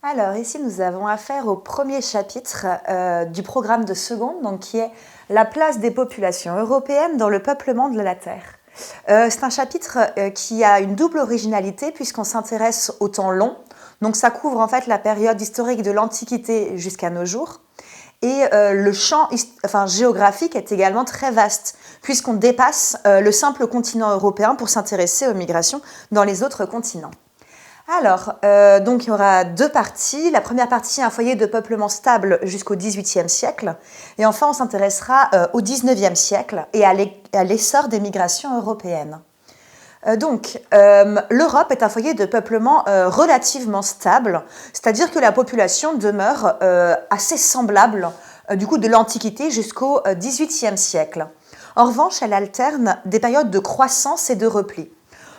Alors ici, nous avons affaire au premier chapitre du programme de seconde, donc qui est la place des populations européennes dans le peuplement de la Terre. C'est un chapitre qui a une double originalité puisqu'on s'intéresse au temps long, donc ça couvre en fait la période historique de l'Antiquité jusqu'à nos jours. Et le champ géographique est également très vaste, puisqu'on dépasse le simple continent européen pour s'intéresser aux migrations dans les autres continents. Alors, donc il y aura deux parties. La première partie, un foyer de peuplement stable jusqu'au XVIIIe siècle. Et enfin, on s'intéressera au XIXe siècle et à l'essor des migrations européennes. L'Europe est un foyer de peuplement relativement stable, c'est-à-dire que la population demeure assez semblable de l'Antiquité jusqu'au XVIIIe siècle. En revanche, elle alterne des périodes de croissance et de repli.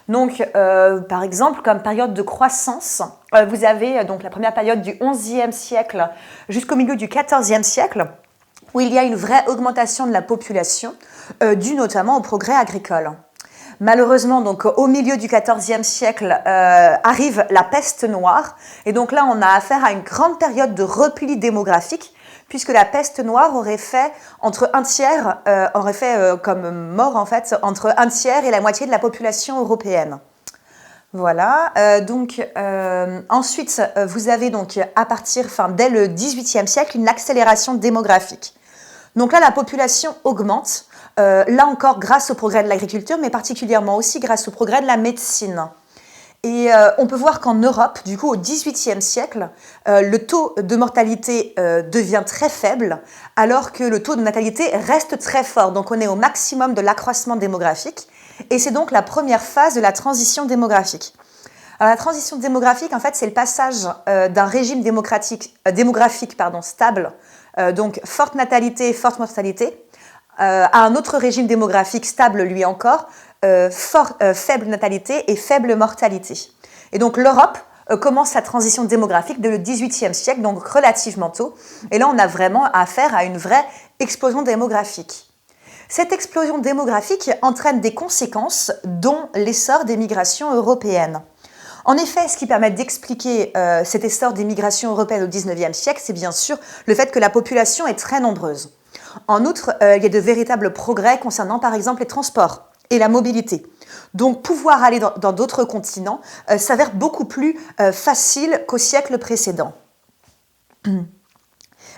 Donc, par exemple, comme période de croissance, vous avez donc la première période du XIe siècle jusqu'au milieu du XIVe siècle, où il y a une vraie augmentation de la population, due notamment au progrès agricole. Malheureusement, donc, au milieu du XIVe siècle, arrive la peste noire, et donc là, on a affaire à une grande période de repli démographique, puisque la peste noire aurait fait comme mort en fait entre un tiers et la moitié de la population européenne. Voilà. Ensuite, vous avez donc dès le XVIIIe siècle une accélération démographique. Donc là, la population augmente. Là encore, grâce au progrès de l'agriculture, mais particulièrement aussi grâce au progrès de la médecine. Et on peut voir qu'en Europe, du coup, au XVIIIe siècle, le taux de mortalité devient très faible, alors que le taux de natalité reste très fort. Donc, on est au maximum de l'accroissement démographique. Et c'est donc la première phase de la transition démographique. Alors, la transition démographique, en fait, c'est le passage d'un régime démographique stable, donc forte natalité, forte mortalité, à un autre régime démographique stable, lui encore, faible natalité et faible mortalité. Et donc l'Europe commence sa transition démographique dès le XVIIIe siècle, donc relativement tôt. Et là, on a vraiment affaire à une vraie explosion démographique. Cette explosion démographique entraîne des conséquences, dont l'essor des migrations européennes. En effet, ce qui permet d'expliquer cet essor des migrations européennes au XIXe siècle, c'est bien sûr le fait que la population est très nombreuse. En outre, il y a de véritables progrès concernant par exemple les transports et la mobilité. Donc pouvoir aller dans d'autres continents s'avère beaucoup plus facile qu'au siècle précédent.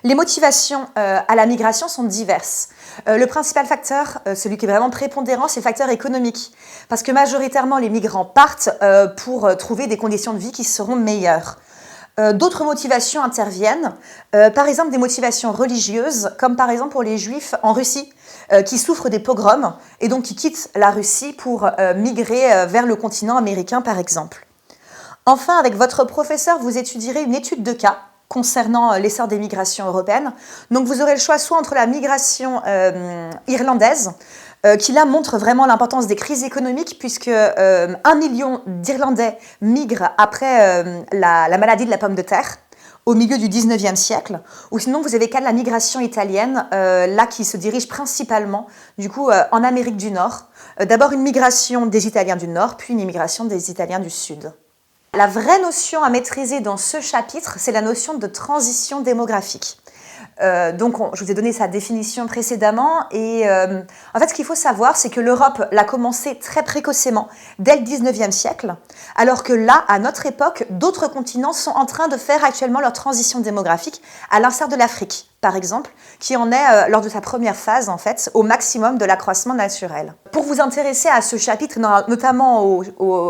Les motivations à la migration sont diverses. Le principal facteur, celui qui est vraiment prépondérant, c'est le facteur économique. Parce que majoritairement, les migrants partent pour trouver des conditions de vie qui seront meilleures. D'autres motivations interviennent, par exemple des motivations religieuses, comme par exemple pour les Juifs en Russie, qui souffrent des pogroms et donc qui quittent la Russie pour migrer vers le continent américain, par exemple. Enfin, avec votre professeur, vous étudierez une étude de cas concernant l'essor des migrations européennes. Donc vous aurez le choix soit entre la migration irlandaise, qui là montre vraiment l'importance des crises économiques, puisque 1 million d'Irlandais migrent après la maladie de la pomme de terre, au milieu du XIXe siècle, ou sinon vous avez qu'à la migration italienne, là qui se dirige principalement en Amérique du Nord. D'abord une migration des Italiens du Nord, puis une immigration des Italiens du Sud. La vraie notion à maîtriser dans ce chapitre, c'est la notion de transition démographique. Je vous ai donné sa définition précédemment et en fait ce qu'il faut savoir c'est que l'Europe l'a commencé très précocement dès le XIXe siècle, alors que là, à notre époque, d'autres continents sont en train de faire actuellement leur transition démographique, à l'instar de l'Afrique, par exemple, qui en est, lors de sa première phase, en fait, au maximum de l'accroissement naturel. Pour vous intéresser à ce chapitre, notamment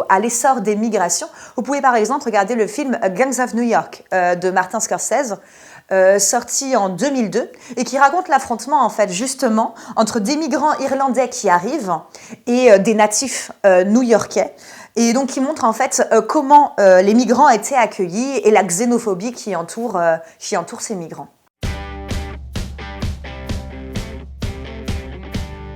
à l'essor des migrations, vous pouvez par exemple regarder le film Gangs of New York de Martin Scorsese, sorti en 2002 et qui raconte l'affrontement en fait justement entre des migrants irlandais qui arrivent et des natifs new-yorkais, et donc qui montre en fait comment les migrants étaient accueillis et la xénophobie qui entoure ces migrants.